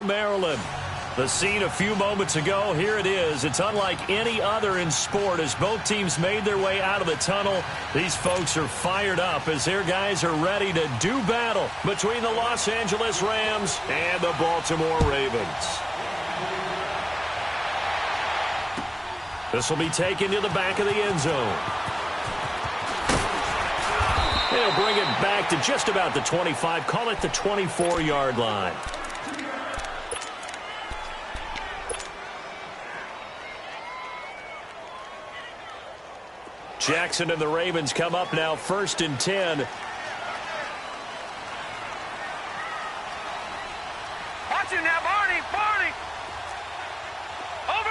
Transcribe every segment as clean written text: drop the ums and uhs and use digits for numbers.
Maryland. The scene a few moments ago, here it is. It's unlike any other in sport as both teams made their way out of the tunnel. These folks are fired up as their guys are ready to do battle between the Los Angeles Rams and the Baltimore Ravens. This will be taken to the back of the end zone. They'll bring it back to just about the 25, call it the 24-yard line. Jackson and the Ravens come up now, 1st and 10. Watch him now, Barney, Barney. Over.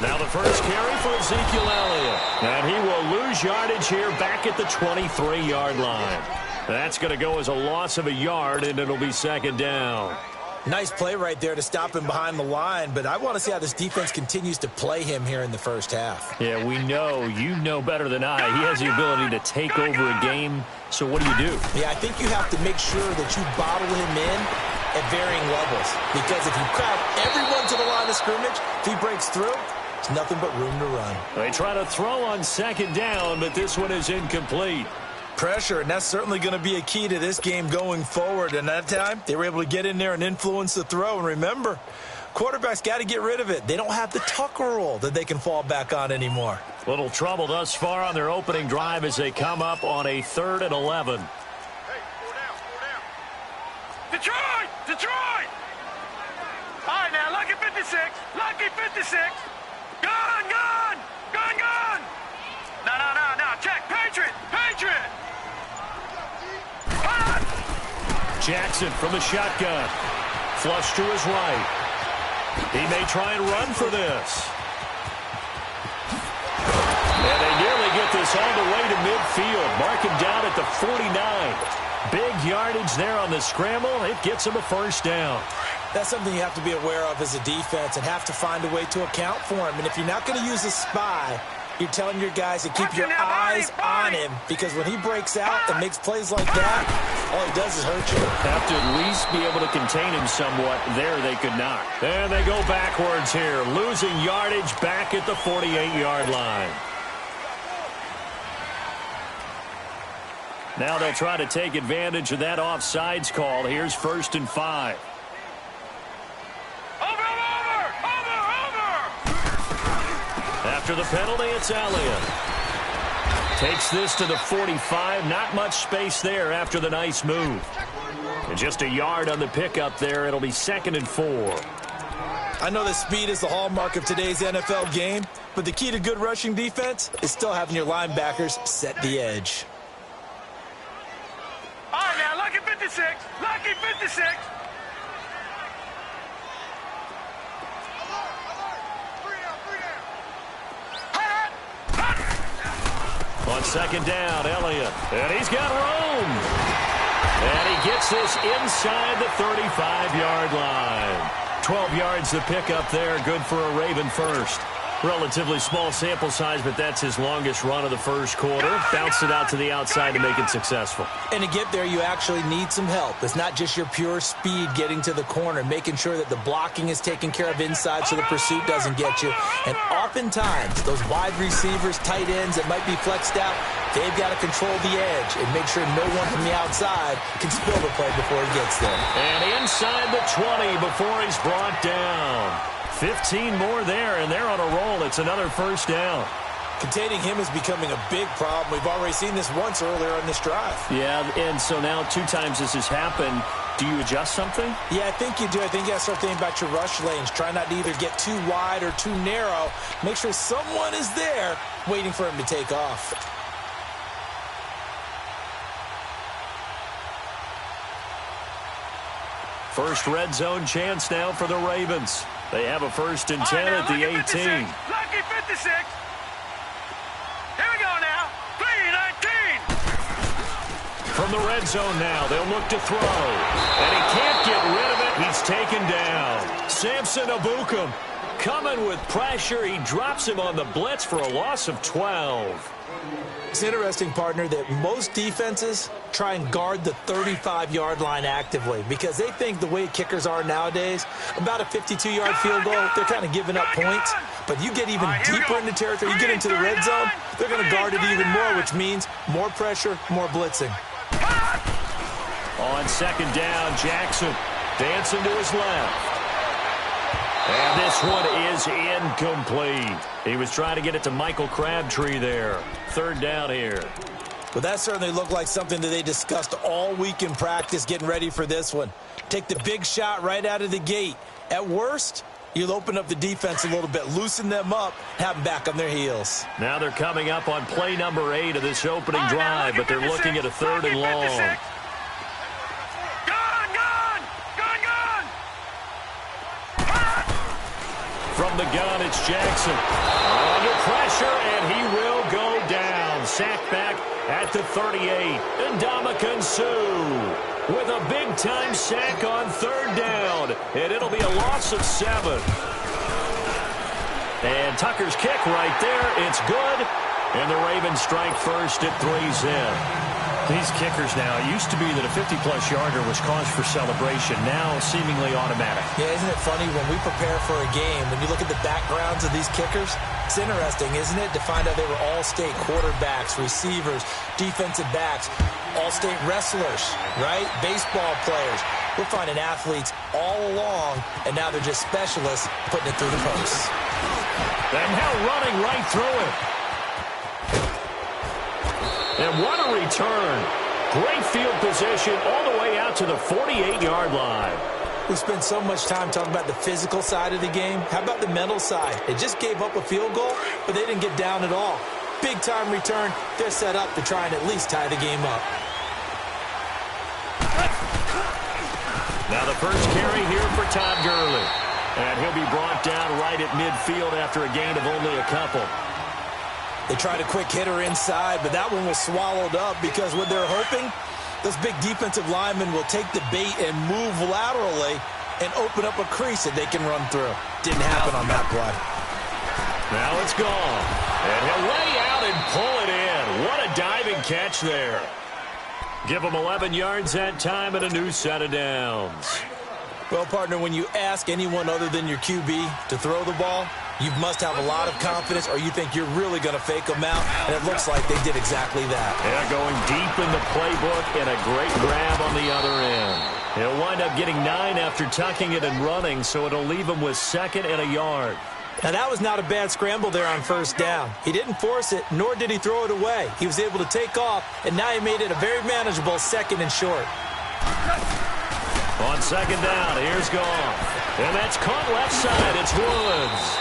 Now the first carry for Ezekiel Elliott. And he will lose yardage here back at the 23-yard line. That's going to go as a loss of a yard, and it'll be 2nd down. Nice play right there to stop him behind the line, but I want to see how this defense continues to play him here in the first half. Yeah, we know. You know better than I. He has the ability to take over a game, so what do? Yeah, I think you have to make sure that you bottle him in at varying levels, because if you crowd everyone to the line of scrimmage, if he breaks through, it's nothing but room to run. They try to throw on 2nd down, but this one is incomplete. Pressure, and that's certainly going to be a key to this game going forward. And that time, they were able to get in there and influence the throw. And remember, quarterbacks got to get rid of it. They don't have the Tucker rule that they can fall back on anymore. Little trouble thus far on their opening drive as they come up on a 3rd and 11. Hey, 4 down. Detroit! All right, now, lucky 56. Gun. No, check, Patriot. Jackson from the shotgun. Flush to his right. He may try and run for this. And they nearly get this all the way to midfield. Mark him down at the 49. Big yardage there on the scramble. It gets him a 1st down. That's something you have to be aware of as a defense and have to find a way to account for him. And if you're not going to use a spy, you're telling your guys to keep your eyes on him, because when he breaks out and makes plays like that, all he does is hurt you. Have to at least be able to contain him somewhat. There they could not. And they go backwards here, losing yardage back at the 48-yard line. Now they'll try to take advantage of that offsides call. Here's 1st and 5. After the penalty, it's Elliott. Takes this to the 45. Not much space there after the nice move. And just a yard on the pickup there. It'll be 2nd and 4. I know that speed is the hallmark of today's NFL game, but the key to good rushing defense is still having your linebackers set the edge. All right, now, lucky 56. On 2nd down, Elliott. And he's got room. And he gets this inside the 35-yard line. 12 yards to pick up there. Good for a Raven first. Relatively small sample size, but that's his longest run of the first quarter. Bounced it out to the outside to make it successful. And to get there, you actually need some help. It's not just your pure speed getting to the corner, making sure that the blocking is taken care of inside so the pursuit doesn't get you. And oftentimes, those wide receivers, tight ends that might be flexed out, they've got to control the edge and make sure no one from the outside can spill the play before he gets there. And inside the 20 before he's brought down. 15 more there, and they're on a roll. It's another 1st down. Containing him is becoming a big problem. We've already seen this once earlier in this drive. Yeah, and so now 2 times this has happened. Do you adjust something? Yeah, I think you do. I think you got to start thinking about your rush lanes. Try not to either get too wide or too narrow. Make sure someone is there waiting for him to take off. First red zone chance now for the Ravens. They have a 1st and 10 at the 18. Lucky 56. Here we go now. 3-19. From the red zone now, they'll look to throw. And he can't get rid of it. He's taken down. Samson Abukum coming with pressure. He drops him on the blitz for a loss of 12. It's interesting, partner, that most defenses try and guard the 35-yard line actively because they think the way kickers are nowadays, about a 52-yard field goal, they're kind of giving up points. But you get even deeper into territory, you get into the red zone, they're going to guard it even more, which means more pressure, more blitzing. On second down, Jackson dancing to his left. And this one is incomplete. He was trying to get it to Michael Crabtree there. Third down here. Well, that certainly looked like something that they discussed all week in practice getting ready for this one. Take the big shot right out of the gate. At worst, you'll open up the defense a little bit, loosen them up, have them back on their heels. Now they're coming up on play number 8 of this opening drive, but they're looking at a third and long. From the gun, it's Jackson. Under pressure, and he will go down. Sacked back at the 38. Ndamukong Suh with a big-time sack on third down. And it'll be a loss of 7. And Tucker's kick right there. It's good. And the Ravens strike first at 3's in. These kickers now, it used to be that a 50-plus yarder was cause for celebration. Now, seemingly automatic. Yeah, isn't it funny when we prepare for a game, when you look at the backgrounds of these kickers, it's interesting, isn't it, to find out they were all-state quarterbacks, receivers, defensive backs, all-state wrestlers, right? Baseball players. We're finding athletes all along, and now they're just specialists putting it through the posts. And now running right through it. And what a return. Great field position all the way out to the 48-yard line. We spent so much time talking about the physical side of the game. How about the mental side? They just gave up a field goal, but they didn't get down at all. Big-time return. They're set up to try and at least tie the game up. Now the first carry here for Todd Gurley. And he'll be brought down right at midfield after a gain of only a couple. They tried a quick hitter inside, but that one was swallowed up because what they're hoping, those big defensive linemen will take the bait and move laterally and open up a crease that they can run through. Didn't happen on that play. Now it's gone. And he'll lay out and pull it in. What a diving catch there. Give him 11 yards that time and a new set of downs. Well, partner, when you ask anyone other than your QB to throw the ball, you must have a lot of confidence or you think you're really going to fake them out, and it looks like they did exactly that. Yeah, going deep in the playbook and a great grab on the other end. He'll wind up getting 9 after tucking it and running, so it'll leave him with 2nd and a yard. Now, that was not a bad scramble there on first down. He didn't force it, nor did he throw it away. He was able to take off, and now he made it a very manageable 2nd and short. On second down, here's Goff. And that's caught left side. It's Woods.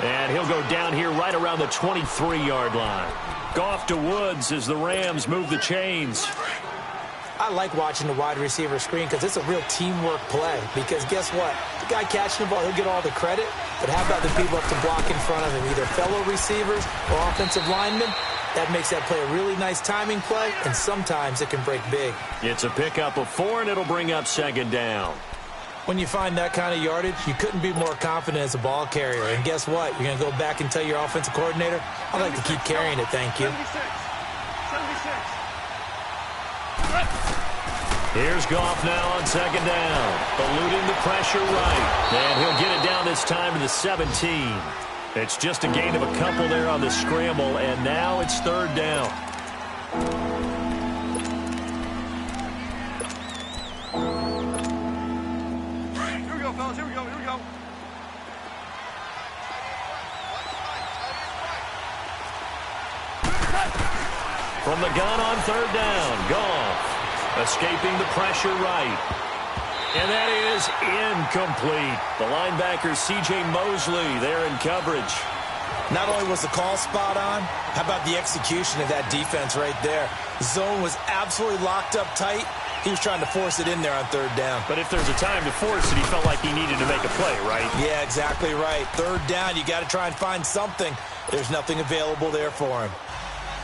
And he'll go down here right around the 23-yard line. Goff to Woods as the Rams move the chains. I like watching the wide receiver screen because it's a real teamwork play. Because guess what? The guy catching the ball, he'll get all the credit. But how about the people up to block in front of him, either fellow receivers or offensive linemen? That makes that play a really nice timing play, and sometimes it can break big. It's a pickup of 4, and it'll bring up second down. When you find that kind of yardage, you couldn't be more confident as a ball carrier. And guess what? You're going to go back and tell your offensive coordinator, I'd like to keep carrying it, thank you. 76. Here's Goff now on second down. Eluding the pressure right. And he'll get it down this time to the 17. It's just a gain of a couple there on the scramble, and now it's third down. Here we go, fellas. Here we go. From the gun on third down, Goff escaping the pressure right. And that is incomplete. The linebacker, C.J. Mosley, there in coverage. Not only was the call spot on, how about the execution of that defense right there? The zone was absolutely locked up tight. He was trying to force it in there on third down. But if there's a time to force it, he felt like he needed to make a play, right? Yeah, exactly right. Third down, you got to try and find something. There's nothing available there for him.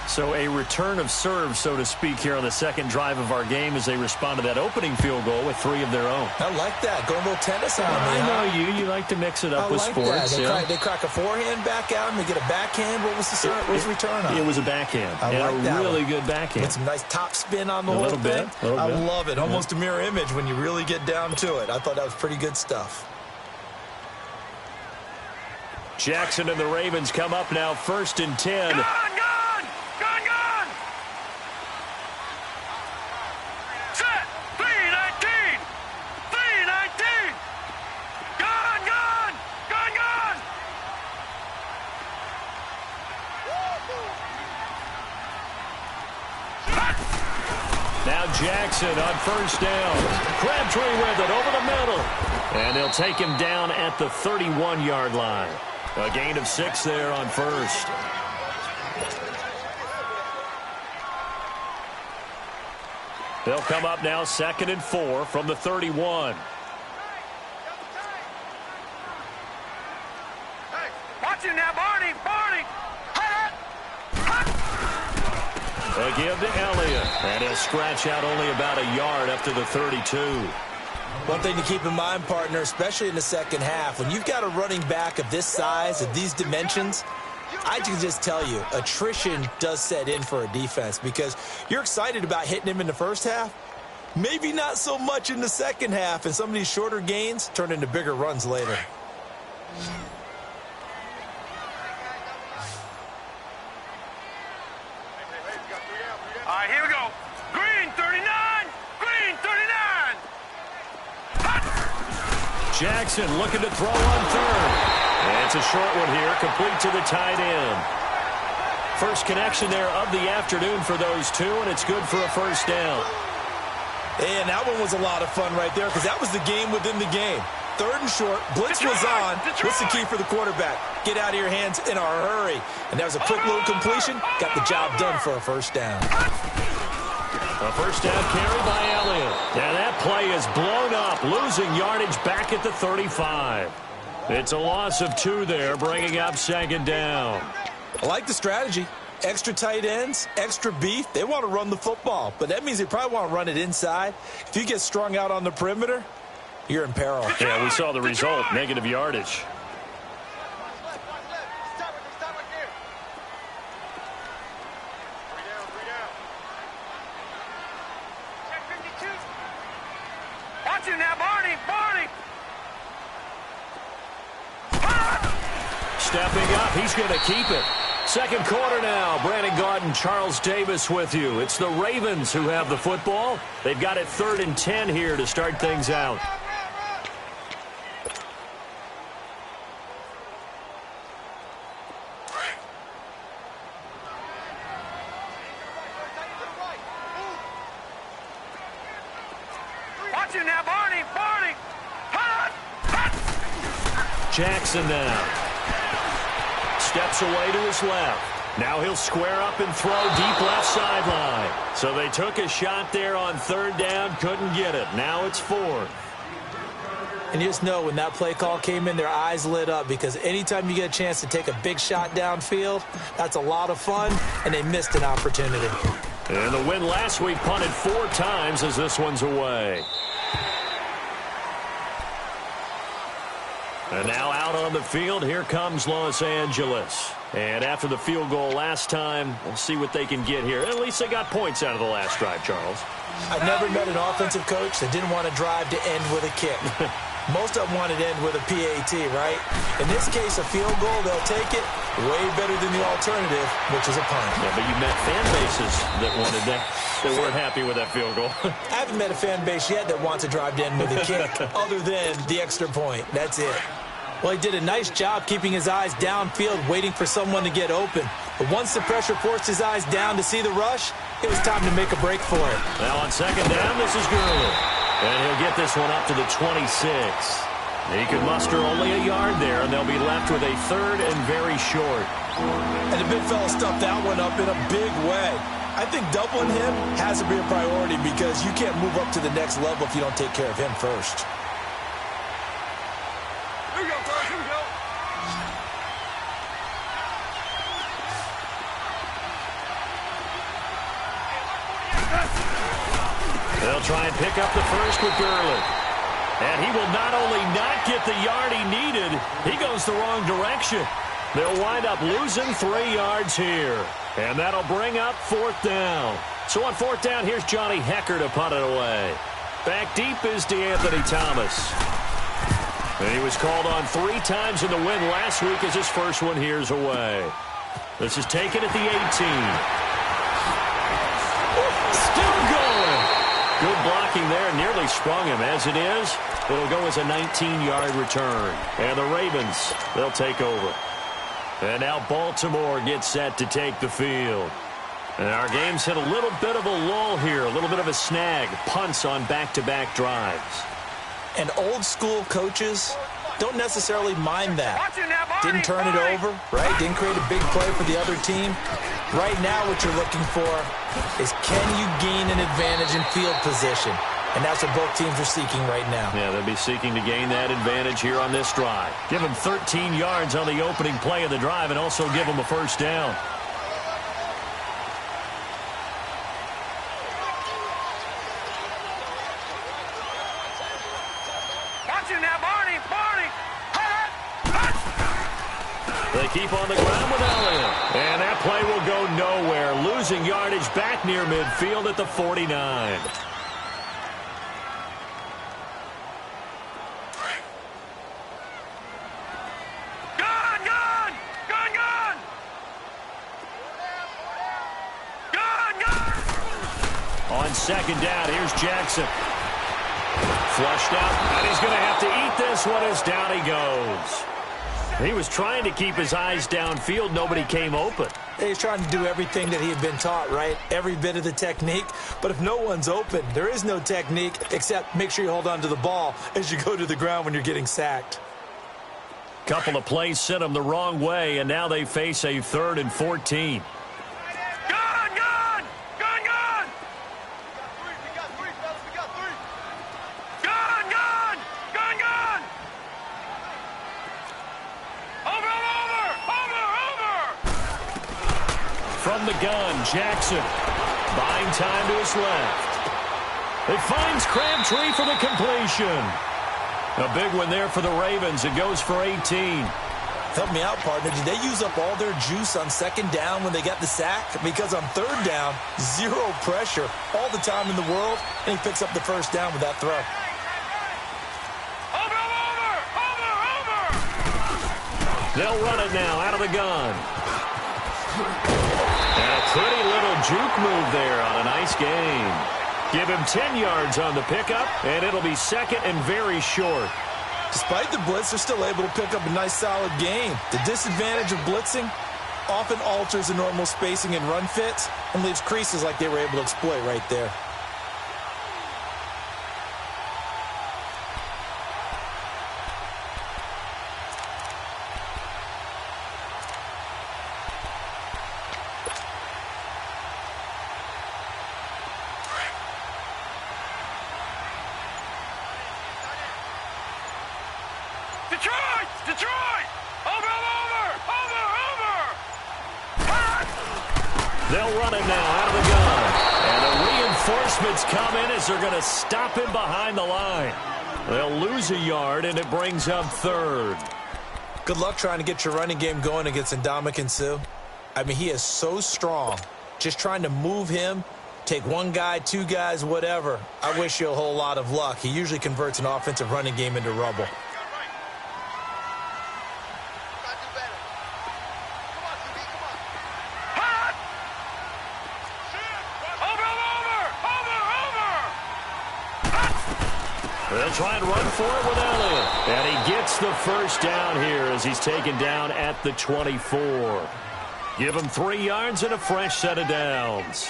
So a return of serve, so to speak, here on the second drive of our game as they respond to that opening field goal with 3 of their own. I like that. Going a little tennis on me. I know you. You like to mix it up with sports. They crack a forehand back out and they get a backhand. What was the return on? It was a backhand. I like that really one. good backhand. With some nice top spin on the whole thing. I love it. Almost a mirror image when you really get down to it. I thought that was pretty good stuff. Jackson and the Ravens come up now 1st and 10. Gone! Set! 3-19! 3-19! Gone! Now Jackson on 1st down. Crabtree with it over the middle. And they'll take him down at the 31-yard line. A gain of 6 there on 1st. They'll come up now 2nd and 4 from the 31. Hey, watch it now, Barney! A give to Elliott. And he'll scratch out only about a yard up to the 32. One thing to keep in mind, partner, especially in the second half, when you've got a running back of this size, of these dimensions, I can just tell you, attrition does set in for a defense because you're excited about hitting him in the first half. Maybe not so much in the second half, and some of these shorter gains turn into bigger runs later. All right, here we go. Green 39! Green 39! Jackson looking to throw on 3rd. And it's a short one here, complete to the tight end. First connection there of the afternoon for those two, and it's good for a 1st down. And that one was a lot of fun right there because that was the game within the game. 3rd and short, blitz was on. What's the key for the quarterback? Get out of your hands in a hurry. And that was a quick little completion. Got the job done for a 1st down. A 1st down carry by Elliott. And that play is blown up, losing yardage back at the 35. It's a loss of 2 there, bringing up 2nd down. I like the strategy. Extra tight ends, extra beef. They want to run the football, but that means they probably want to run it inside. If you get strung out on the perimeter, you're in peril. Yeah, we saw the result, negative yardage. Watch it now, Barney! Stepping up, he's going to keep it. Second quarter now. Brandon Gaudin, Charles Davis with you. It's the Ravens who have the football. They've got it 3rd and 10 here to start things out. Watch it now, Barney! Jackson now. Steps away to his left. Now he'll square up and throw deep left sideline. So they took a shot there on 3rd down, couldn't get it. Now it's 4th. And you just know when that play call came in, their eyes lit up because anytime you get a chance to take a big shot downfield, that's a lot of fun, and they missed an opportunity. And the win last week punted 4 times as this one's away. And now out on the field, here comes Los Angeles. And after the field goal last time, we'll see what they can get here. At least they got points out of the last drive, Charles. I've never met an offensive coach that didn't want to drive to end with a kick. Most of them wanted to end with a PAT, right? In this case, a field goal, they'll take it way better than the alternative, which is a punt. Yeah, but you met fan bases that wanted that. They weren't happy with that field goal. I haven't met a fan base yet that wants to drive to end with a kick, other than the extra point. That's it. Well, he did a nice job keeping his eyes downfield, waiting for someone to get open. But once the pressure forced his eyes down to see the rush, it was time to make a break for it. Now on 2nd down, this is Gurley. And he'll get this one up to the 26. He could muster only a yard there, and they'll be left with a 3rd and very short. And the big fella stuffed that one up in a big way. I think doubling him has to be a priority because you can't move up to the next level if you don't take care of him first. Here we go, Carl. Here we go. They'll try and pick up the first with Gurley. And he will not only not get the yard he needed, he goes the wrong direction. They'll wind up losing 3 yards here. And that'll bring up 4th down. So on 4th down, here's Johnny Hecker to punt it away. Back deep is DeAnthony Thomas. And he was called on 3 times in the win last week as his first one here's away. This is taken at the 18. Still going. Good blocking there. Nearly sprung him. As it is, it'll go as a 19-yard return. And the Ravens, they'll take over. And now Baltimore gets set to take the field. And our game's hit a little bit of a lull here. A little bit of a snag. Punts on back-to-back drives. And old-school coaches don't necessarily mind that. Didn't turn it over, right? Didn't create a big play for the other team. Right now what you're looking for is, can you gain an advantage in field position? And that's what both teams are seeking right now. Yeah, they'll be seeking to gain that advantage here on this drive. Give them 13 yards on the opening play of the drive and also give them a first down. They keep on the ground with Elliott. And that play will go nowhere. Losing yardage back near midfield at the 49. Gun! Gun! Gun! Gun! Gun! Gun! On 2nd down, here's Jackson. Flushed out, and he's going to have to eat this one as down he goes. He was trying to keep his eyes downfield. Nobody came open. He's trying to do everything that he had been taught, right? Every bit of the technique. But if no one's open, there is no technique except make sure you hold on to the ball as you go to the ground when you're getting sacked. Couple of plays sent them the wrong way, and now they face a 3rd and 14. From the gun, Jackson buying time to his left. It finds Crabtree for the completion. A big one there for the Ravens. It goes for 18. Help me out, partner. Did they use up all their juice on 2nd down when they got the sack? Because on 3rd down, 0 pressure, all the time in the world, and he picks up the first down with that throw. They'll run it now out of the gun. And a pretty little juke move there on a nice game. Give him 10 yards on the pickup, and it'll be 2nd and very short. Despite the blitz, they're still able to pick up a nice, solid gain. The disadvantage of blitzing often alters the normal spacing and run fits and leaves creases like they were able to exploit right there. They'll run it now out of the gun. And the reinforcements come in as they're going to stop him behind the line. They'll lose a yard, and it brings up 3rd. Good luck trying to get your running game going against Ndamukong Suh. I mean, he is so strong. Just trying to move him, take 1 guy, 2 guys, whatever. I wish you a whole lot of luck. He usually converts an offensive running game into rubble. They'll try and run for it with Elliott. And he gets the first down here as he's taken down at the 24. Give him 3 yards and a fresh set of downs.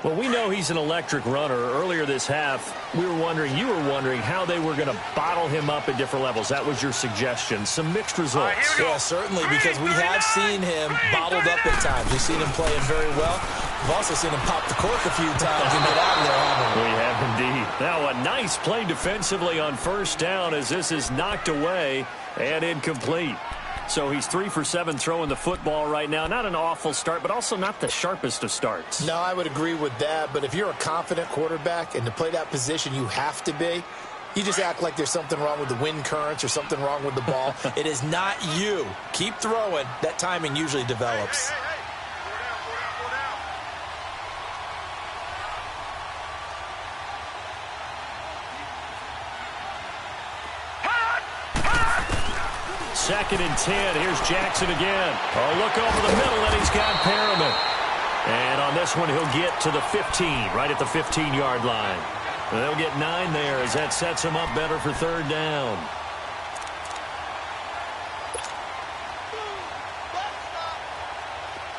Well, we know he's an electric runner. Earlier this half, you were wondering how they were going to bottle him up at different levels. That was your suggestion. Some mixed results. Yeah, certainly, because we have seen him bottled up at times. We've seen him playing very well. We've also seen him pop the cork a few times and get out of there, haven't we? We have indeed. Now, a nice play defensively on 1st down as this is knocked away and incomplete. So he's 3 for 7 throwing the football right now. Not an awful start, but also not the sharpest of starts. No, I would agree with that. But if you're a confident quarterback and to play that position, you have to be. You just act like there's something wrong with the wind currents or something wrong with the ball. It is not you. Keep throwing. That timing usually develops. Second and 10. Here's Jackson again. A look over the middle, and he's got Perriman. And on this one, he'll get to the 15, right at the 15-yard line. And they'll get 9 there as that sets him up better for third down.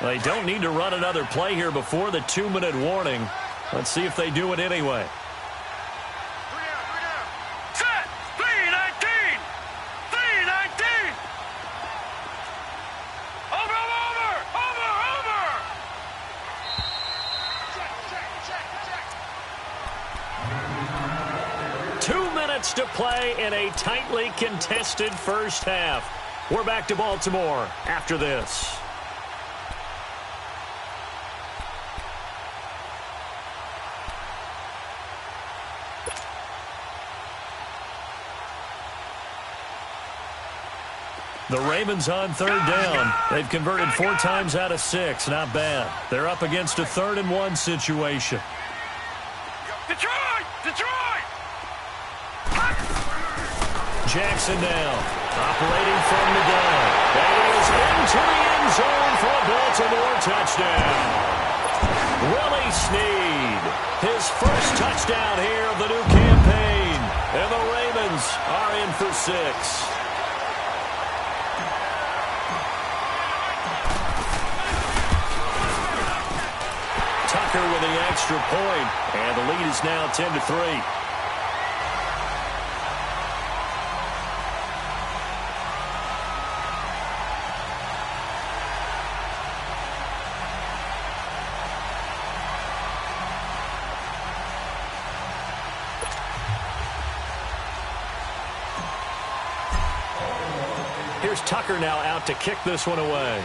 They don't need to run another play here before the 2-minute warning. Let's see if they do it anyway. To play in a tightly contested first half. We're back to Baltimore after this. The Ravens on third down. They've converted 4 times out of 6. Not bad. They're up against a 3rd and 1 situation. Jackson now, operating from the gun. That is into the end zone for a Baltimore touchdown. Willie Snead, his first touchdown here of the new campaign. And the Ravens are in for 6. Tucker with the extra point, and the lead is now 10-3. Here's Tucker now out to kick this one away.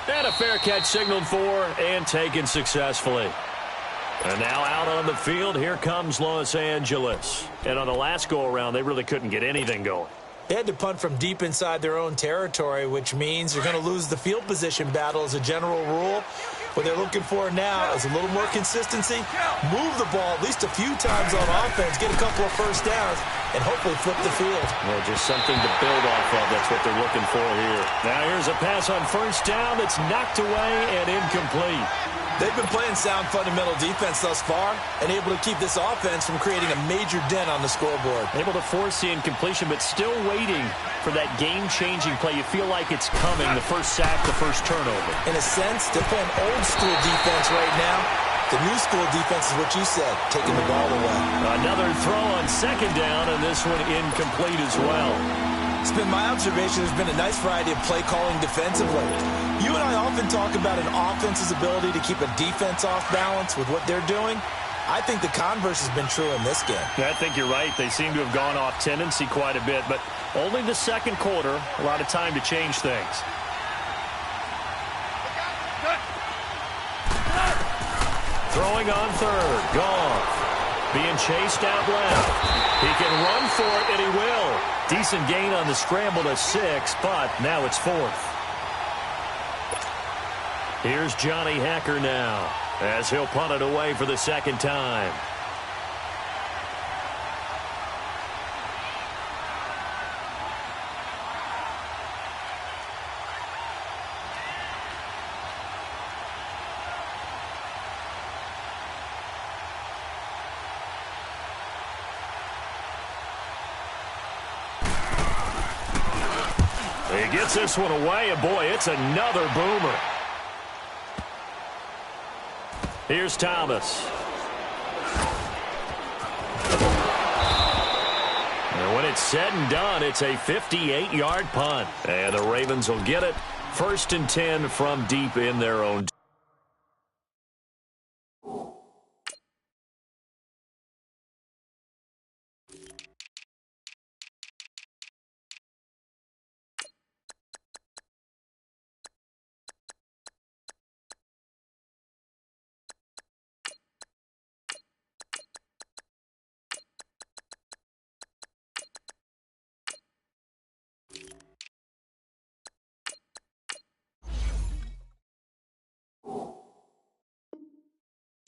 And a fair catch signaled for and taken successfully. And now out on the field, here comes Los Angeles. And on the last go-around, they really couldn't get anything going. They had to punt from deep inside their own territory, which means they're going to lose the field position battle as a general rule. What they're looking for now is a little more consistency, move the ball at least a few times on offense, get a couple of first downs, and hopefully flip the field. Well, just something to build off of. That's what they're looking for here. Now here's a pass on first down that's knocked away and incomplete. They've been playing sound fundamental defense thus far and able to keep this offense from creating a major dent on the scoreboard. Able to force the incompletion, but still waiting for that game-changing play. You feel like it's coming, the first sack, the first turnover. In a sense, they're playing old-school defense right now. The new-school defense is what you said, taking the ball away. Another throw on second down, and this one incomplete as well. It's been my observation there's been a nice variety of play calling defensively. You and I often talk about an offense's ability to keep a defense off balance with what they're doing. I think the converse has been true in this game. I think you're right. They seem to have gone off tendency quite a bit, but only the second quarter, a lot of time to change things. Throwing on third, Goff. Being chased out left. He can run for it, and he will. Decent gain on the scramble to 6, but now it's 4th. Here's Johnny Hacker now, as he'll punt it away for the second time. He gets this one away, and boy, it's another boomer. Here's Thomas. And when it's said and done, it's a 58-yard punt. And the Ravens will get it. 1st and 10 from deep in their own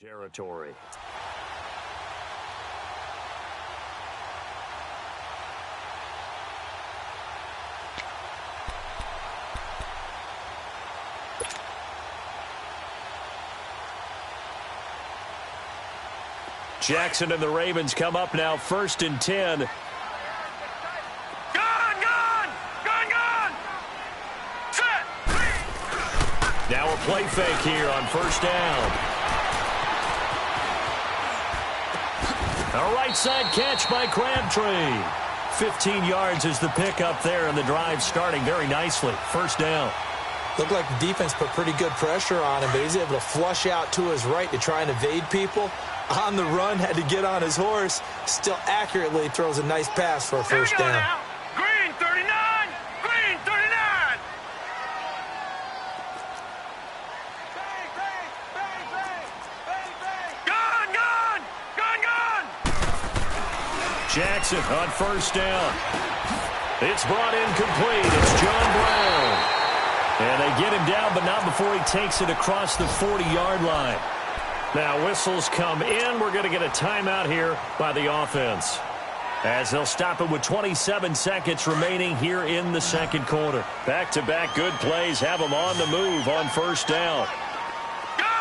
Territory. Jackson and the Ravens come up now, 1st and 10. Gun! Set! Now a play fake here on 1st down. A right side catch by Crabtree. 15 yards is the pickup there, and the drive starting very nicely. 1st down. Looked like the defense put pretty good pressure on him, but he's able to flush out to his right to try and evade people. On the run, had to get on his horse. Still accurately throws a nice pass for a 1st down. Now. Green 39! Green 39! Gun! Jackson on 1st down. It's brought in complete. It's John Brown. And they get him down, but not before he takes it across the 40-yard line. Now whistles come in. We're going to get a timeout here by the offense, as they'll stop it with 27 seconds remaining here in the 2nd quarter. Back-to-back good plays have them on the move on 1st down. Gun!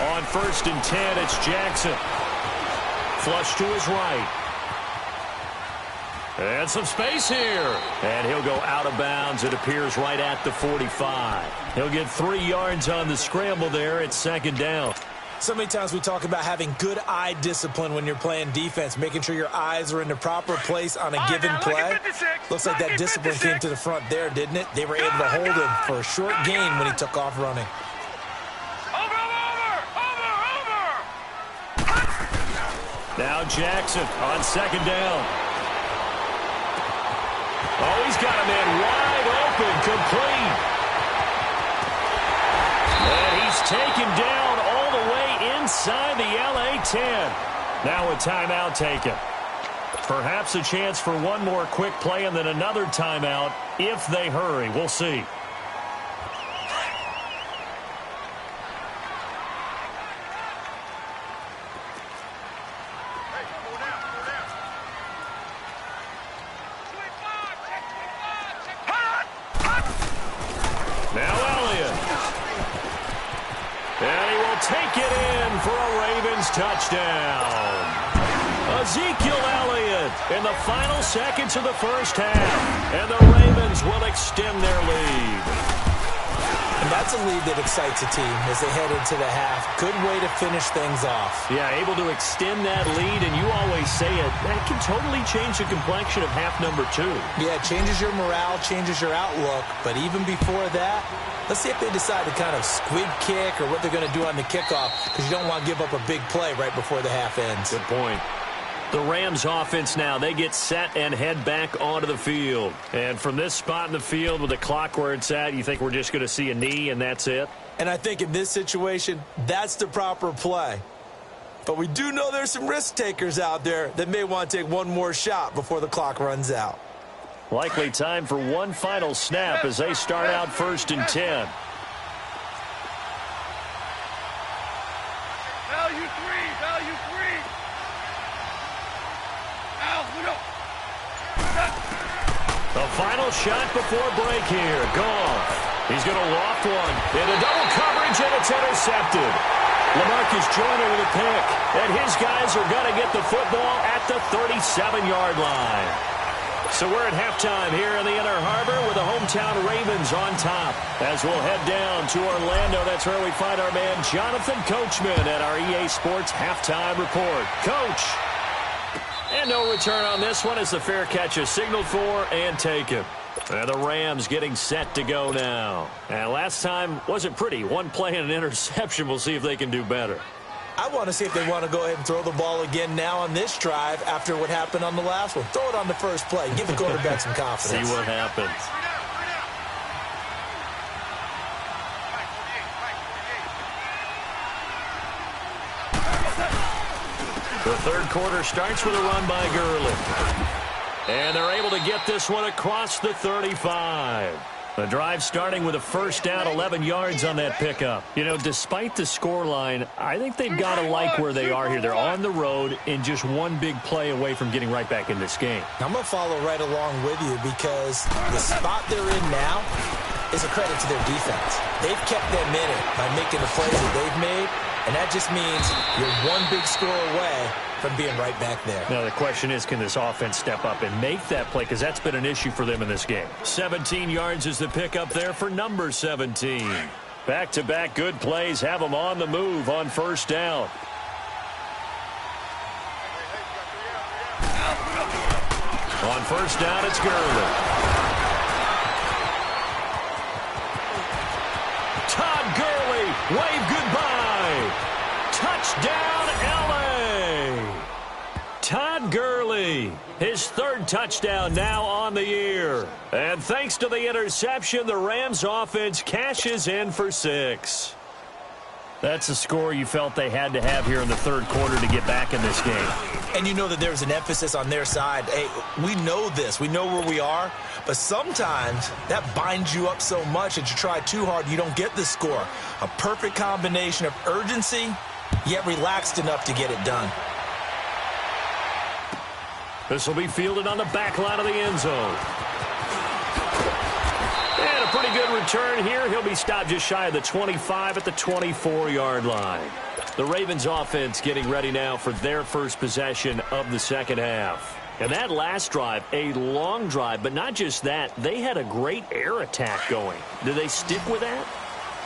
On 1st and 10, it's Jackson. Flush to his right. And some space here. And he'll go out of bounds. It appears right at the 45. He'll get 3 yards on the scramble there. It's 2nd down. So many times we talk about having good eye discipline when you're playing defense, making sure your eyes are in the proper place on a given play. Looks like that discipline came to the front there, didn't it? They were able to hold him for a short gain when he took off running. Now Jackson on 2nd down. Oh, he's got him in wide open, complete. And he's taken down all the way inside the LA 10. Now a timeout taken. Perhaps a chance for one more quick play and then another timeout if they hurry. We'll see. Touchdown. Ezekiel Elliott in the final seconds of the 1st half. And the Ravens will extend their lead. And that's a lead that excites a team as they head into the half. Good way to finish things off. Yeah, able to extend that lead, and you always say it, that can totally change the complexion of half number 2. Yeah, it changes your morale, changes your outlook. But even before that, let's see if they decide to kind of squib kick or what they're going to do on the kickoff, because you don't want to give up a big play right before the half ends. Good point. The Rams offense now, they get set and head back onto the field. And from this spot in the field with the clock where it's at, you think we're just going to see a knee and that's it? And I think in this situation, that's the proper play. But we do know there's some risk takers out there that may want to take one more shot before the clock runs out. Likely time for one final snap as they start out 1st and 10. Value three. Al, we go. The final shot before break here. Goff. He's going to loft one into double coverage, and it's intercepted. LaMarcus Joyner with a pick, and his guys are going to get the football at the 37-yard line. So we're at halftime here in the Inner Harbor with the hometown Ravens on top. As we'll head down to Orlando, that's where we find our man Jonathan Coachman at our EA Sports Halftime Report. Coach. And no return on this one as the fair catch is signaled for and taken. And the Rams getting set to go now. And last time wasn't pretty. One play and an interception. We'll see if they can do better. I want to see if they want to go ahead and throw the ball again now on this drive after what happened on the last one. Throw it on the first play. Give the quarterback some confidence. See what happens. The 3rd quarter starts with a run by Gurley. And they're able to get this one across the 35. The drive starting with a first down, 11 yards on that pickup. You know, despite the scoreline, I think they've got to like where they are here. They're on the road and just one big play away from getting right back in this game. I'm going to follow right along with you because the spot they're in now is a credit to their defense. They've kept them in it by making the plays that they've made, and that just means you're one big score away from being right back there. Now the question is, can this offense step up and make that play? Because that's been an issue for them in this game. 17 yards is the pickup there for number 17. Back-to-back good plays have them on the move on first down. On first down, it's Gurley. Todd Gurley, wave goodbye. Touchdown, LA. Todd Gurley, his third touchdown now on the year. And thanks to the interception, the Rams offense cashes in for 6. That's a score you felt they had to have here in the third quarter to get back in this game. And you know that there's an emphasis on their side. Hey, we know this. We know where we are. But sometimes that binds you up so much that you try too hard, you don't get the score. A perfect combination of urgency, yet relaxed enough to get it done. This will be fielded on the back line of the end zone. And a pretty good return here. He'll be stopped just shy of the 25 at the 24-yard line. The Ravens offense getting ready now for their first possession of the second half. And that last drive, a long drive, but not just that. They had a great air attack going. Do they stick with that?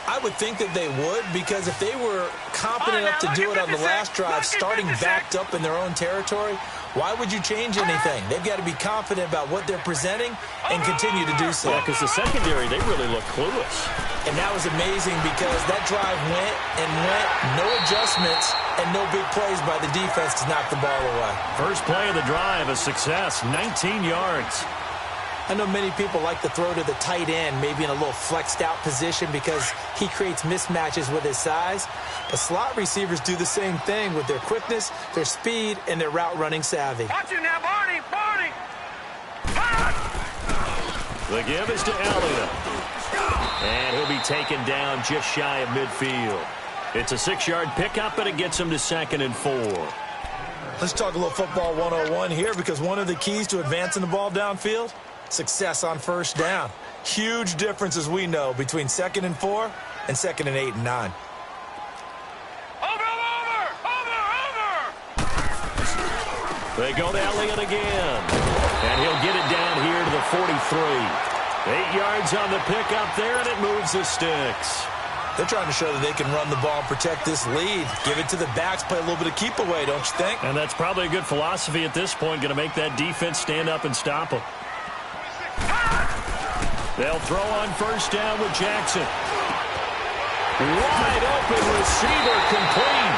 I would think that they would, because if they were competent enough to do it on the last drive, starting backed up in their own territory, why would you change anything? They've got to be confident about what they're presenting and continue to do so. Yeah, because the secondary, they really look clueless. And that was amazing because that drive went and went, no adjustments, and no big plays by the defense to knock the ball away. First play of the drive, a success, 19 yards. I know many people like to throw to the tight end, maybe in a little flexed out position because he creates mismatches with his size. But slot receivers do the same thing with their quickness, their speed, and their route running savvy. Watch it now, Barney! Barney! The give is to Elliott. And he'll be taken down just shy of midfield. It's a 6-yard pickup, and it gets him to 2nd and 4. Let's talk a little football 101 here, because one of the keys to advancing the ball downfield, success on first down. Huge difference, as we know, between 2nd and 4 and 2nd and 8 and 9. They go to Elliott again. And he'll get it down here to the 43. 8 yards on the pickup there, and it moves the sticks. They're trying to show that they can run the ball and protect this lead. Give it to the backs, play a little bit of keep away, don't you think? And that's probably a good philosophy at this point, going to make that defense stand up and stop them. They'll throw on first down with Jackson. Wide open receiver, complete.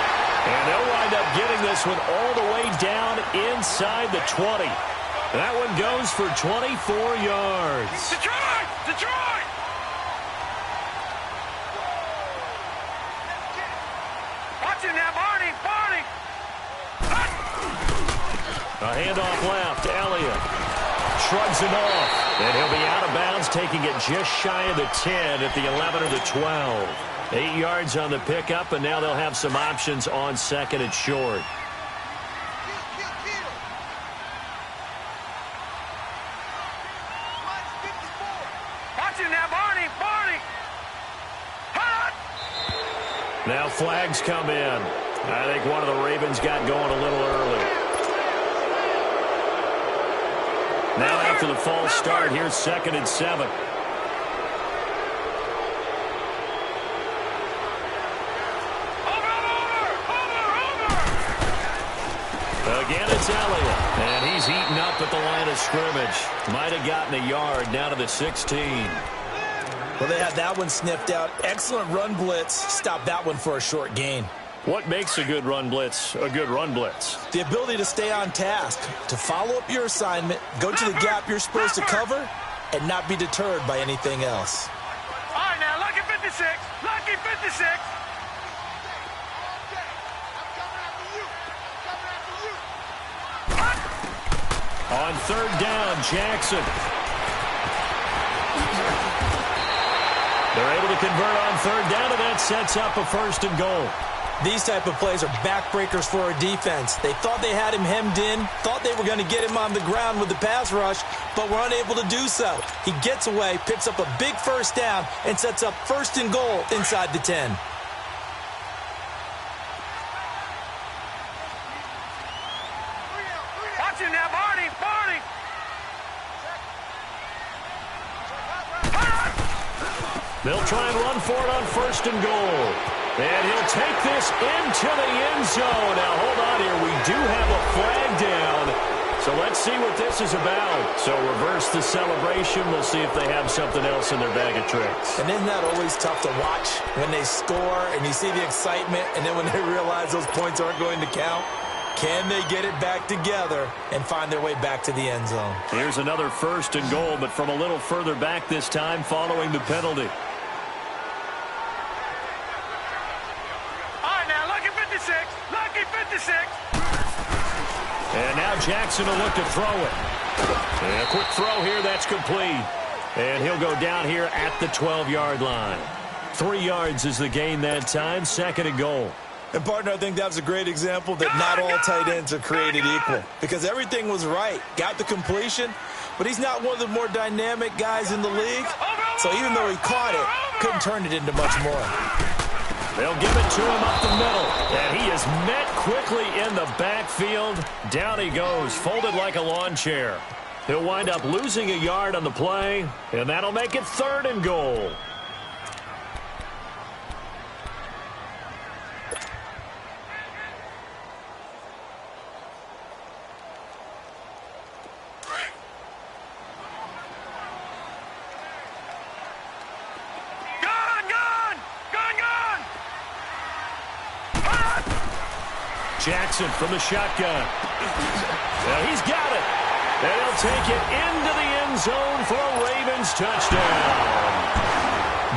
And they'll wind up getting this one all the way down inside the 20. That one goes for 24 yards. Detroit! Detroit! Watch it now, Barney! Barney! A handoff left to Elliott. Shrugs it off. And he'll be out of bounds, taking it just shy of the 10 at the 11 or the 12. 8 yards on the pickup, and now they'll have some options on 2nd and short. Watch it now, Barney! Barney! Now flags come in. I think one of the Ravens got going a little early. Now after the false start, here's 2nd and 7. Again, it's Elliott. And he's eaten up at the line of scrimmage. Might have gotten a yard down to the 16. Well, they had that one sniffed out. Excellent run blitz. Stopped that one for a short gain. What makes a good run blitz a good run blitz? The ability to stay on task, to follow up your assignment, go to the gap you're supposed to cover, and not be deterred by anything else. All right, now, lucky 56. Lucky 56. On third down, Jackson. convert on third down, and that sets up a 1st and goal. These type of plays are backbreakers for our defense. They thought they had him hemmed in, thought they were going to get him on the ground with the pass rush, but were unable to do so. He gets away, picks up a big 1st down, and sets up 1st and goal inside the 10. Watch him now, Barney! They'll try and run for it on 1st and goal. And he'll take this into the end zone. Now, hold on here. We do have a flag down. So let's see what this is about. So reverse the celebration. We'll see if they have something else in their bag of tricks. And isn't that always tough to watch when they score and you see the excitement, and then when they realize those points aren't going to count? Can they get it back together and find their way back to the end zone? Here's another 1st and goal, but from a little further back this time following the penalty. Lucky 56. And now Jackson will look to throw it. And a quick throw here, that's complete. And he'll go down here at the 12-yard line. 3 yards is the gain that time, 2nd and goal. And, partner, I think that was a great example that not all tight ends are created equal. Because everything was right. Got the completion, but he's not one of the more dynamic guys in the league. So even though he caught it, couldn't turn it into much more. They'll give it to him up the middle. And he is met quickly in the backfield. Down he goes, folded like a lawn chair. He'll wind up losing a yard on the play, and that'll make it 3rd and goal. Jackson from the shotgun. Now he's got it. And he'll take it into the end zone for a Ravens touchdown.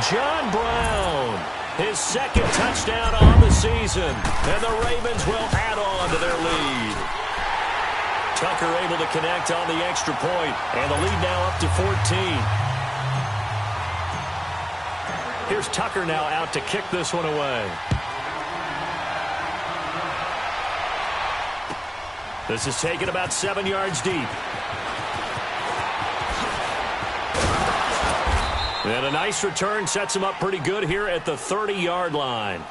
John Brown, his 2nd touchdown on the season. And the Ravens will add on to their lead. Tucker able to connect on the extra point. And the lead now up to 14. Here's Tucker now out to kick this one away. This is taken about 7 yards deep. And a nice return sets him up pretty good here at the 30-yard line.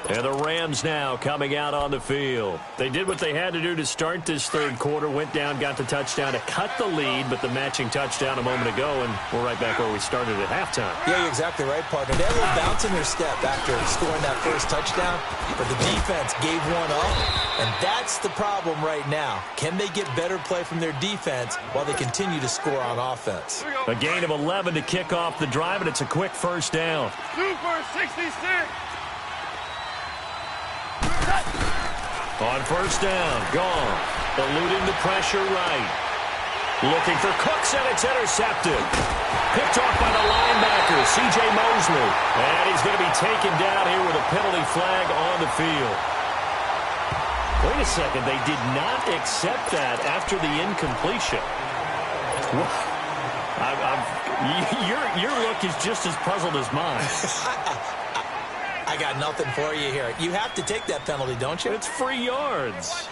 And the Rams now coming out on the field. They did what they had to do to start this 3rd quarter. Went down, got the touchdown to cut the lead, but the matching touchdown a moment ago, and we're right back where we started at halftime. Yeah, you're exactly right, partner. They had a little bounce in their step after scoring that 1st touchdown, but the defense gave one up, and that's the problem right now. Can they get better play from their defense while they continue to score on offense? A gain of 11 to kick off the drive, and it's a quick 1st down. Super 66. On 1st down, gone. Eluding the pressure right. Looking for Cooks, and it's intercepted. Picked off by the linebacker, C.J. Mosley. And he's going to be taken down here with a penalty flag on the field. Wait a second, they did not accept that after the incompletion. Your look is just as puzzled as mine. I got nothing for you here. You have to take that penalty, don't you? It's free yards.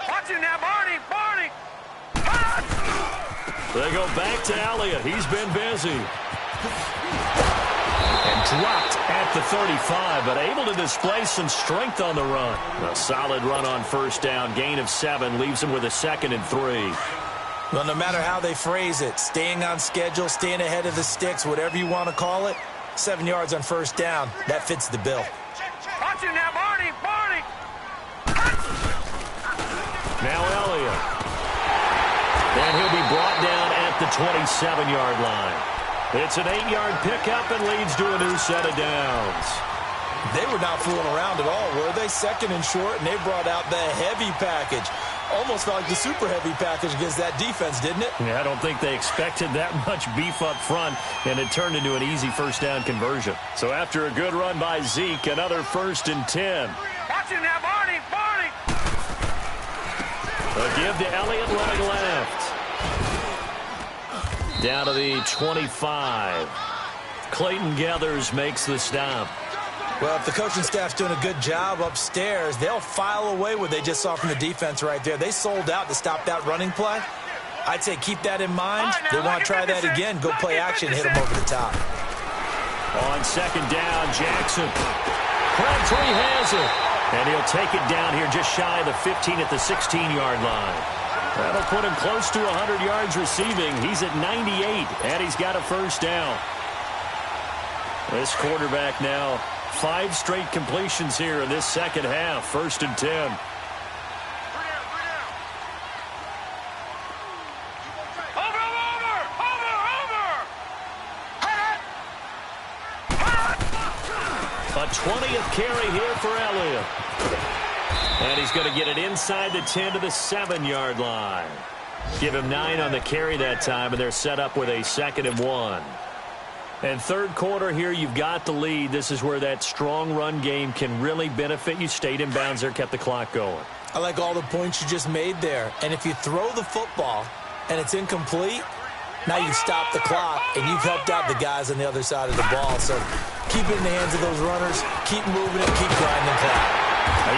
Watch him now, Barney. They go back to Elliott. He's been busy. And dropped at the 35, but able to display some strength on the run. A solid run on 1st down. Gain of 7 leaves him with a 2nd and 3. Well, no matter how they phrase it, staying on schedule, staying ahead of the sticks, whatever you want to call it, 7 yards on 1st down, that fits the bill. Watch him now, Barney. Now Elliott. And he'll be brought down at the 27-yard line. It's an 8-yard pickup and leads to a new set of downs. They were not fooling around at all, were they? 2nd and short, and they brought out the heavy package. Almost felt like the super heavy package against that defense, didn't it? Yeah, I don't think they expected that much beef up front, and it turned into an easy 1st down conversion. So after a good run by Zeke, another 1st and 10. Watch him now, Barney. A give to Elliott running left. Down to the 25. Clayton Gathers makes the stop. Well, if the coaching staff's doing a good job upstairs, they'll file away what they just saw from the defense right there. They sold out to stop that running play. I'd say keep that in mind. They want to try that again. Go play action, hit them over the top. On second down, Jackson. Crabtree has it. And he'll take it down here just shy of the 15 at the 16-yard line. That'll put him close to 100 yards receiving. He's at 98, and he's got a first down. This quarterback now, 5 straight completions here in this second half. 1st and 10. A 20th carry here for Elliott. And he's going to get it inside the 10 to the 7-yard line. Give him 9 on the carry that time, and they're set up with a 2nd and 1. And third quarter here, you've got the lead. This is where that strong run game can really benefit you. Stayed in bounds there, kept the clock going. I like all the points you just made there. And if you throw the football and it's incomplete, now you've stopped the clock and you've helped out the guys on the other side of the ball. So keep it in the hands of those runners. Keep moving it. Keep grinding the clock.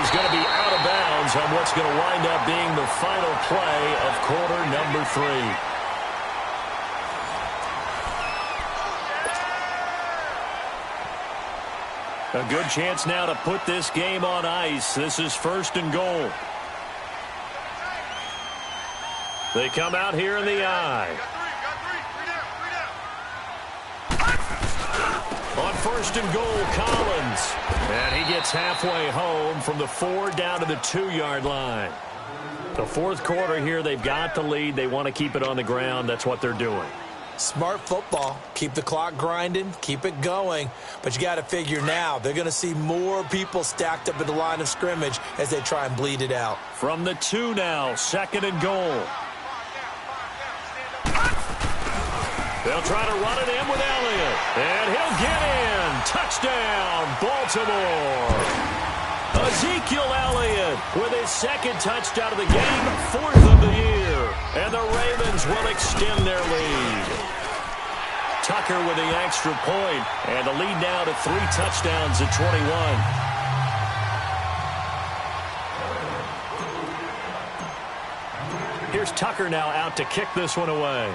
He's going to be out of bounds on what's going to wind up being the final play of quarter number 3. A good chance now to put this game on ice. This is 1st and goal. They come out here in the eye. On 1st and goal, Collins. And he gets halfway home from the 4 down to the 2-yard line. The 4th quarter here, they've got the lead. They want to keep it on the ground. That's what they're doing. Smart football. Keep the clock grinding. Keep it going. But you got to figure now, they're going to see more people stacked up at the line of scrimmage as they try and bleed it out. From the 2 now, 2nd and goal. They'll try to run it in with Elliott. And he'll get in. Touchdown, Baltimore. Ezekiel Elliott with his 2nd touchdown of the game, 4th of the year. And the Ravens will extend their lead. Tucker with the extra point, and the lead now to 3 touchdowns at 21. Here's Tucker now out to kick this one away.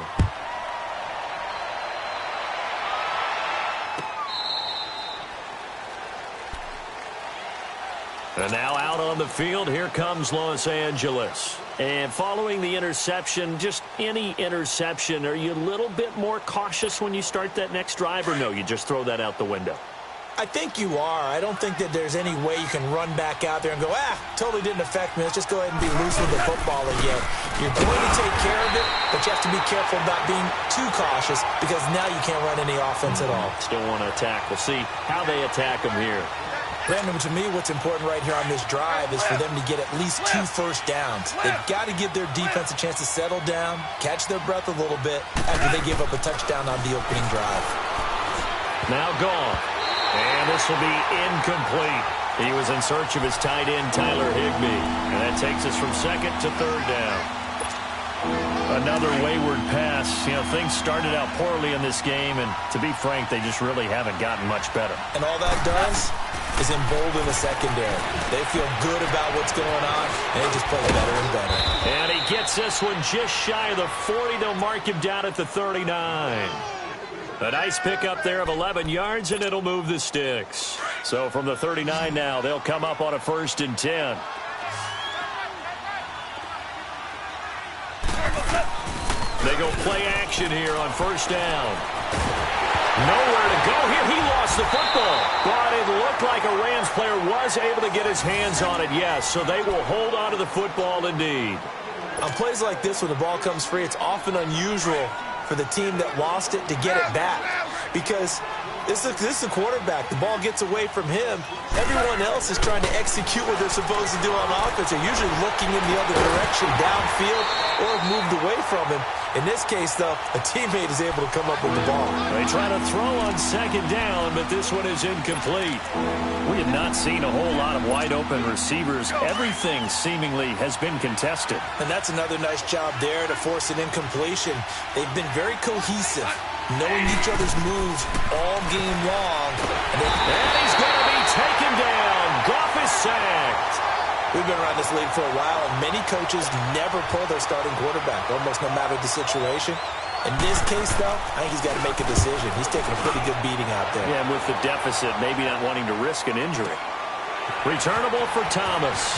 And now out on the field, here comes Los Angeles. And following the interception, just any interception, are you a little bit more cautious when you start that next drive, or no, you just throw that out the window? I think you are. I don't think that there's any way you can run back out there and go, totally didn't affect me. Let's just go ahead and be loose with the football again. You're going to take care of it, but you have to be careful about being too cautious because now you can't run any offense at all. Still want to attack. We'll see how they attack them here. Brandon, to me, what's important right here on this drive is for them to get at least 2 first downs. They've got to give their defense a chance to settle down, catch their breath a little bit after they give up a touchdown on the opening drive. Now gone. And this will be incomplete. He was in search of his tight end, Tyler Higbee. And that takes us from 2nd to 3rd down. Another wayward pass. You know, things started out poorly in this game, and to be frank, they just really haven't gotten much better. And all that does is embolden the secondary. They feel good about what's going on, and they just play better and better. And he gets this one just shy of the 40. They'll mark him down at the 39. A nice pickup there of 11 yards, and it'll move the sticks. So from the 39 now, they'll come up on a 1st and 10. They go play action here on 1st down. Nowhere to go here. He lost the football. But it looked like a Rams player was able to get his hands on it, yes. So they will hold on to the football indeed. On plays like this, when the ball comes free, it's often unusual for the team that lost it to get it back. because this is a quarterback. The ball gets away from him. Everyone else is trying to execute what they're supposed to do on offense. They're usually looking in the other direction, downfield, or have moved away from him. In this case, though, a teammate is able to come up with the ball. They try to throw on second down, but this one is incomplete. We have not seen a whole lot of wide-open receivers. Everything seemingly has been contested. And that's another nice job there to force an incompletion. They've been very cohesive, knowing each other's moves all game long. And he's going to be taken down. Goff is sacked. We've been around this league for a while, and many coaches never pull their starting quarterback, almost no matter the situation. In this case, though, I think he's got to make a decision. He's taking a pretty good beating out there. Yeah, and with the deficit, maybe not wanting to risk an injury. Returnable for Thomas.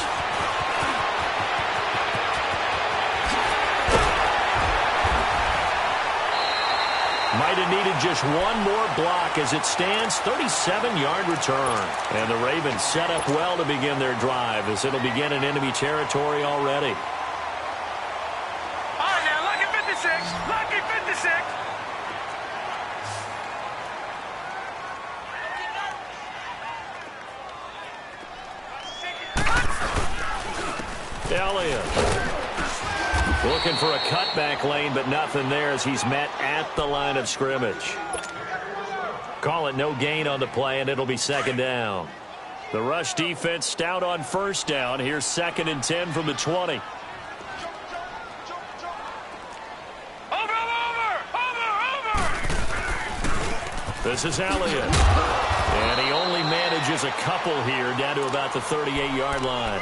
Might have needed just one more block as it stands. 37-yard return. And the Ravens set up well to begin their drive as it'll begin in enemy territory already. All right, now, lucky 56. Lucky 56. Elliott looking for a cutback lane, but nothing there as he's met at the line of scrimmage. Call it no gain on the play, and it'll be second down. The rush defense stout on first down. Here's 2nd and 10 from the 20. This is Elliott. And he only manages a couple here down to about the 38-yard line.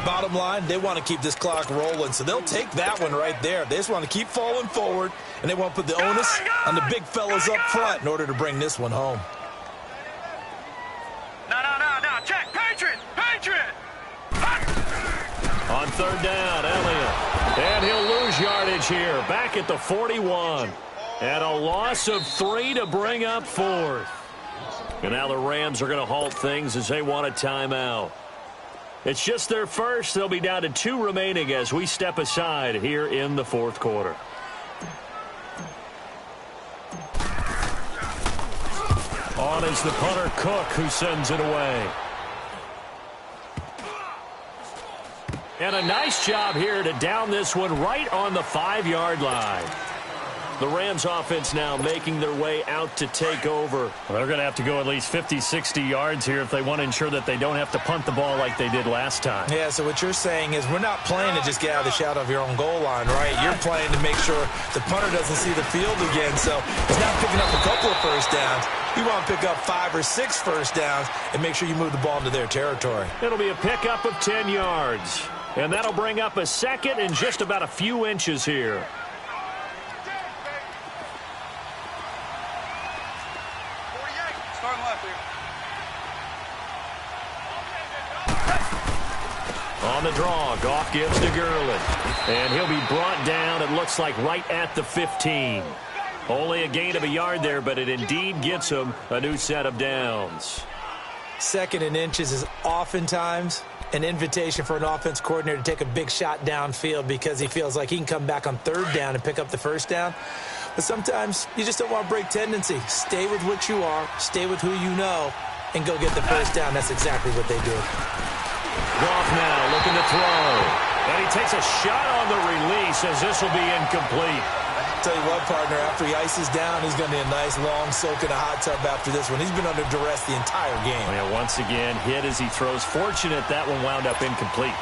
Bottom line, they want to keep this clock rolling, so they'll take that one right there. They just want to keep falling forward, and they want to put the onus on the big fellas up front in order to bring this one home. No. Check. Patriot. On third down, Elliott. And he'll lose yardage here. Back at the 41. And a loss of 3 to bring up 4th. And now the Rams are going to halt things as they want a timeout. It's just their first. They'll be down to 2 remaining as we step aside here in the 4th quarter. On is the punter, Cook, who sends it away. And a nice job here to down this one right on the 5-yard line. The Rams offense now making their way out to take over. Well, they're going to have to go at least 50, 60 yards here if they want to ensure that they don't have to punt the ball like they did last time. Yeah, so what you're saying is we're not playing to just get out of the shadow of your own goal line, right? You're playing to make sure the punter doesn't see the field again. So he's not picking up a couple of first downs. You want to pick up 5 or 6 first downs and make sure you move the ball into their territory. It'll be a pickup of 10 yards. And that'll bring up a 2nd and just about a few inches here. On the draw, Goff gives to Gurley. And he'll be brought down, it looks like, right at the 15. Only a gain of a yard there, but it indeed gets him a new set of downs. 2nd and inches is oftentimes an invitation for an offense coordinator to take a big shot downfield because he feels like he can come back on 3rd down and pick up the first down. But sometimes you just don't want to break tendency. Stay with what you are, stay with who you know, and go get the first down. That's exactly what they did. Goff now looking to throw. And he takes a shot on the release as this will be incomplete. Tell you what, partner, after he ices down, he's going to be a nice long soak in a hot tub after this one. He's been under duress the entire game. Yeah, once again, hit as he throws. Fortunate that one wound up incomplete.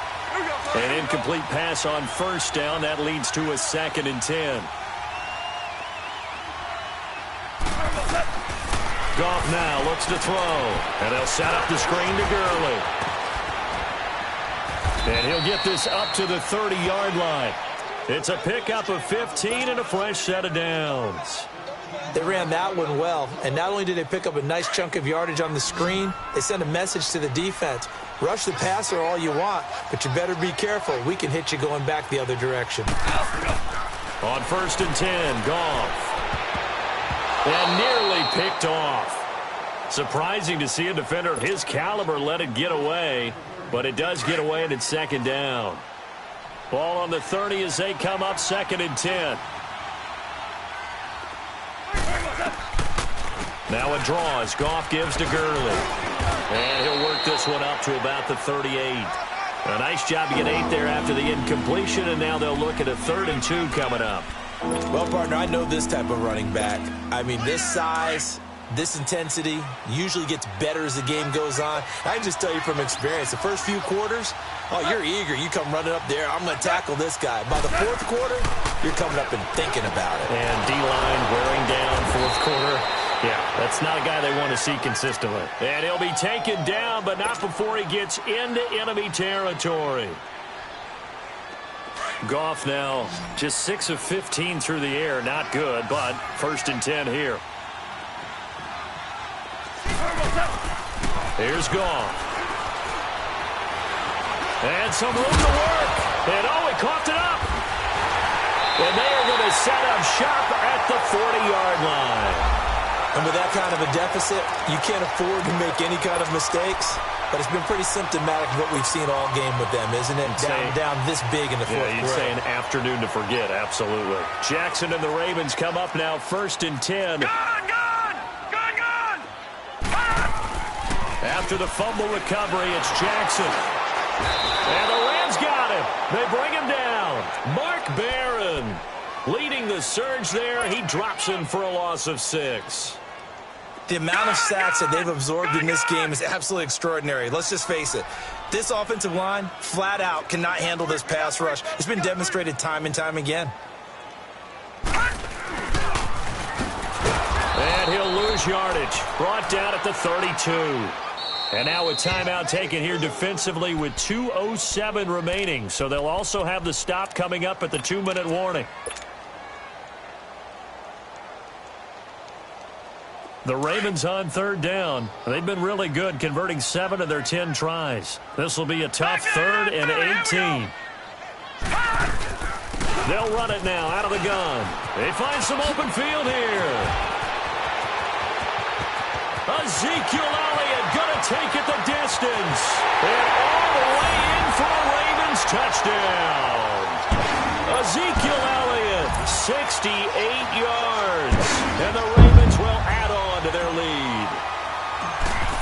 An incomplete pass on first down. That leads to a 2nd and 10. Goff now looks to throw. And they'll set up the screen to Gurley. And he'll get this up to the 30-yard line. It's a pickup of 15 and a fresh set of downs. They ran that one well, and not only did they pick up a nice chunk of yardage on the screen, they sent a message to the defense. Rush the passer all you want, but you better be careful. We can hit you going back the other direction. On 1st and 10, Goff. And nearly picked off. Surprising to see a defender of his caliber let it get away, but it does get away and it's 2nd down. Ball on the 30 as they come up 2nd and 10. Now a draw as Goff gives to Gurley. And he'll work this one up to about the 38. A nice job to get 8 there after the incompletion, and now they'll look at a 3rd and 2 coming up. Well, partner, I know this type of running back. I mean, this size, this intensity usually gets better as the game goes on. I can just tell you from experience, the first few quarters, oh, you're eager. You come running up there, I'm going to tackle this guy. By the 4th quarter, you're coming up and thinking about it. And D-line wearing down 4th quarter. Yeah, that's not a guy they want to see consistently. And he'll be taken down, but not before he gets into enemy territory. Goff now just 6 of 15 through the air. Not good, but 1st and 10 here. Here's Goff. And some room to work. And oh, he coughed it up. And they are going to set up shop at the 40-yard line. And with that kind of a deficit, you can't afford to make any kind of mistakes. But it's been pretty symptomatic of what we've seen all game with them, isn't it? Down this big in the 4th quarter. You'd say an afternoon to forget, absolutely. Jackson and the Ravens come up now 1st and 10. Gone! After the fumble recovery, it's Jackson. And the Rams got him. They bring him down. Mark Barron leading the surge there. He drops him for a loss of 6. The amount of sacks that they've absorbed in this game is absolutely extraordinary. Let's just face it. This offensive line, flat out, cannot handle this pass rush. It's been demonstrated time and time again. And he'll lose yardage. Brought down at the 32. And now a timeout taken here defensively with 2:07 remaining. So they'll also have the stop coming up at the 2-minute warning. The Ravens on 3rd down. They've been really good, converting 7 of their 10 tries. This will be a tough 3rd and 18. They'll run it now out of the gun. They find some open field here. Ezekiel Elliott going to take it the distance. And all the way in for a Ravens touchdown. Ezekiel Elliott, 68 yards. And the Ravens will add on to their lead.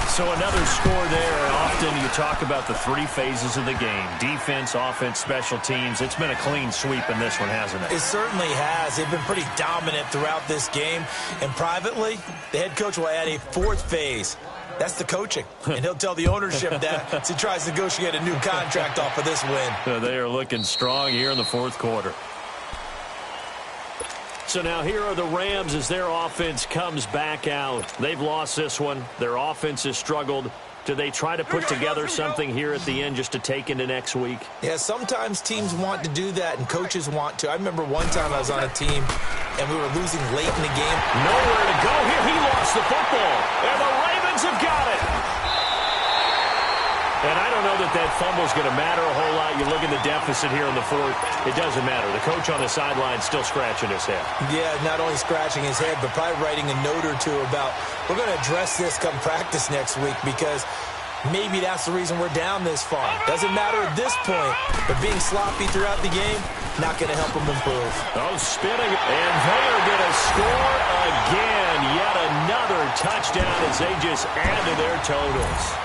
So another score there. Often you talk about the 3 phases of the game. Defense, offense, special teams. It's been a clean sweep in this one, hasn't it? It certainly has. They've been pretty dominant throughout this game. And privately, the head coach will add a 4th phase. That's the coaching. And he'll tell the ownership that as he tries to negotiate a new contract off of this win. They are looking strong here in the 4th quarter. So now here are the Rams as their offense comes back out. They've lost this one. Their offense has struggled. Do they try to put together something here at the end just to take into next week? Yeah, sometimes teams want to do that and coaches want to. I remember one time I was on a team and we were losing late in the game. Nowhere to go here. He lost the football. And the Ravens have got it. And I don't know that that fumble is going to matter a whole lot. You look at the deficit here in the 4th. It doesn't matter. The coach on the sideline still scratching his head. Yeah, not only scratching his head, but probably writing a note or two about, we're going to address this come practice next week because maybe that's the reason we're down this far. Doesn't matter at this point, but being sloppy throughout the game, not going to help them improve. Oh, spinning. And they are going to score again. Yet another touchdown as they just add to their totals.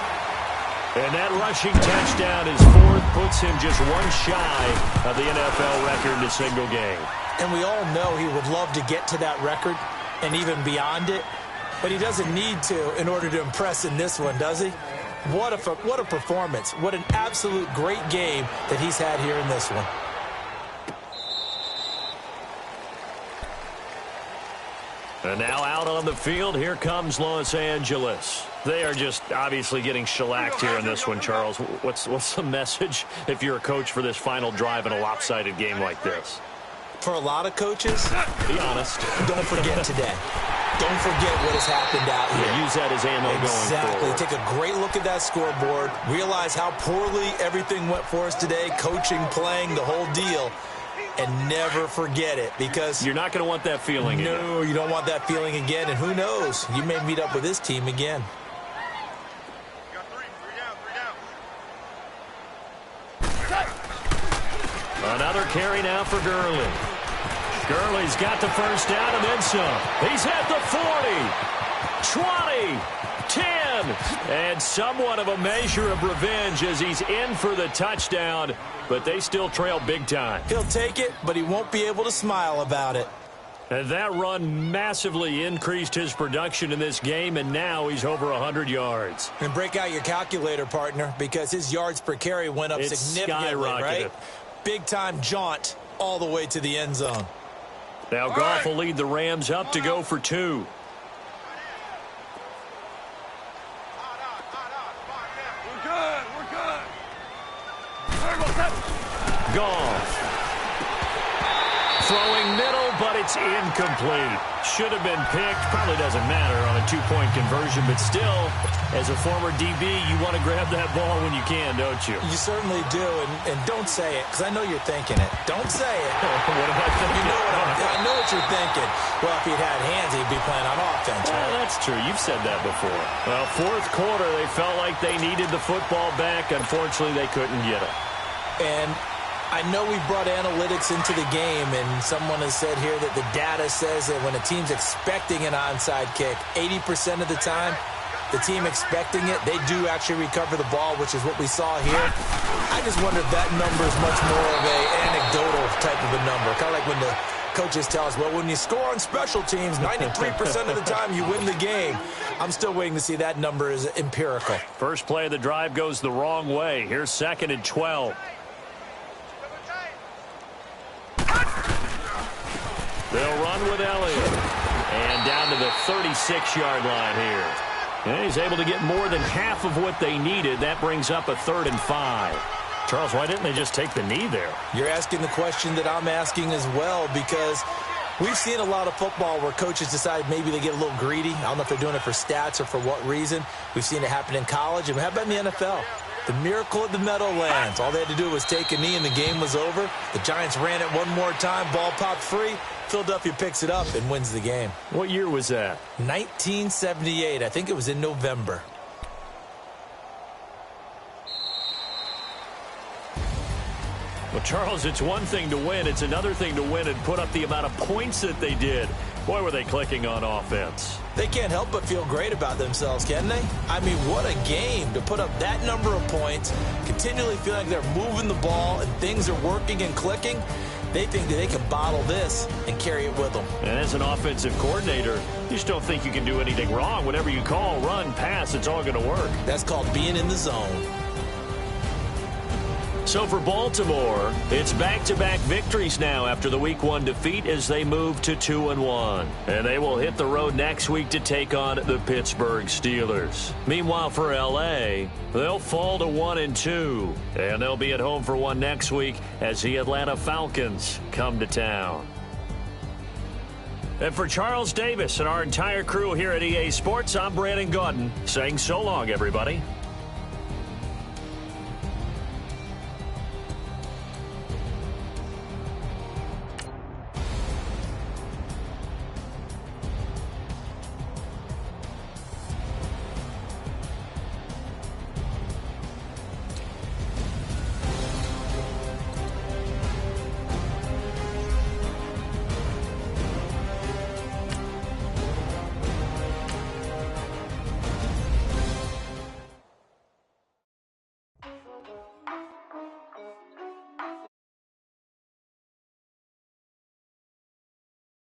And that rushing touchdown is 4th, puts him just one shy of the NFL record in a single game. And we all know he would love to get to that record and even beyond it, but he doesn't need to in order to impress in this one, does he? What a performance. What an absolute great game that he's had here in this one. And now out on the field, here comes Los Angeles. They are just obviously getting shellacked here in this one, Charles. What's the message if you're a coach for this final drive in a lopsided game like this? For a lot of coaches, be honest. Don't forget today. Don't forget what has happened out here. Yeah, use that as ammo going forward. Exactly. Take a great look at that scoreboard. Realize how poorly everything went for us today. Coaching, playing, the whole deal. And never forget it, because you're not going to want that feeling again. No, you don't want that feeling again. And who knows? You may meet up with this team again. Another carry now for Gurley. Gurley's got the first down and then some. He's at the 40. 20, 10, and somewhat of a measure of revenge as he's in for the touchdown, but they still trail big time. He'll take it, but he won't be able to smile about it. And that run massively increased his production in this game, and now he's over 100 yards. And break out your calculator, partner, because his yards per carry went up significantly, right? Big-time jaunt all the way to the end zone. Now Goff will lead the Rams up to go for 2. We're good. Goff. Throwing middle, but it's incomplete. Should have been picked. Probably doesn't matter on a 2-point conversion, but still, as a former DB, you want to grab that ball when you can, don't you? You certainly do, and don't say it, because I know you're thinking it. Don't say it. What am I thinking? I know what you're thinking. Well, if he'd had hands, he'd be playing on offense, right? Well, that's true. You've said that before. Well, fourth quarter, they felt like they needed the football back. Unfortunately, they couldn't get it. And I know we brought analytics into the game, and someone has said here that the data says that when a team's expecting an onside kick, 80% of the time, the team expecting it, they do actually recover the ball, which is what we saw here. I just wonder if that number is much more of an anecdotal type of a number, kind of like when the coaches tell us, well, when you score on special teams, 93% of the time you win the game. I'm still waiting to see that number is empirical. First play of the drive goes the wrong way. Here's 2nd and 12. They'll run with Elliott. And down to the 36-yard line here. And he's able to get more than half of what they needed. That brings up a 3rd and 5. Charles, why didn't they just take the knee there? You're asking the question that I'm asking as well, because we've seen a lot of football where coaches decide maybe they get a little greedy. I don't know if they're doing it for stats or for what reason. We've seen it happen in college. And how about in the NFL? The miracle of the Meadowlands. All they had to do was take a knee and the game was over. The Giants ran it one more time. Ball popped free. Philadelphia picks it up and wins the game. What year was that? 1978. I think it was in November. Well, Charles, it's one thing to win. It's another thing to win and put up the amount of points that they did. Boy, were they clicking on offense. They can't help but feel great about themselves, can they? I mean, what a game to put up that number of points, continually feeling like they're moving the ball and things are working and clicking. They think that they can bottle this and carry it with them. And as an offensive coordinator, you just don't think you can do anything wrong. Whatever you call, run, pass, it's all going to work. That's called being in the zone. So for Baltimore, it's back-to-back victories now after the Week 1 defeat as they move to 2-1. And they will hit the road next week to take on the Pittsburgh Steelers. Meanwhile, for L.A., they'll fall to 1-2. And they'll be at home for one next week as the Atlanta Falcons come to town. And for Charles Davis and our entire crew here at EA Sports, I'm Brandon Gaudin saying so long, everybody.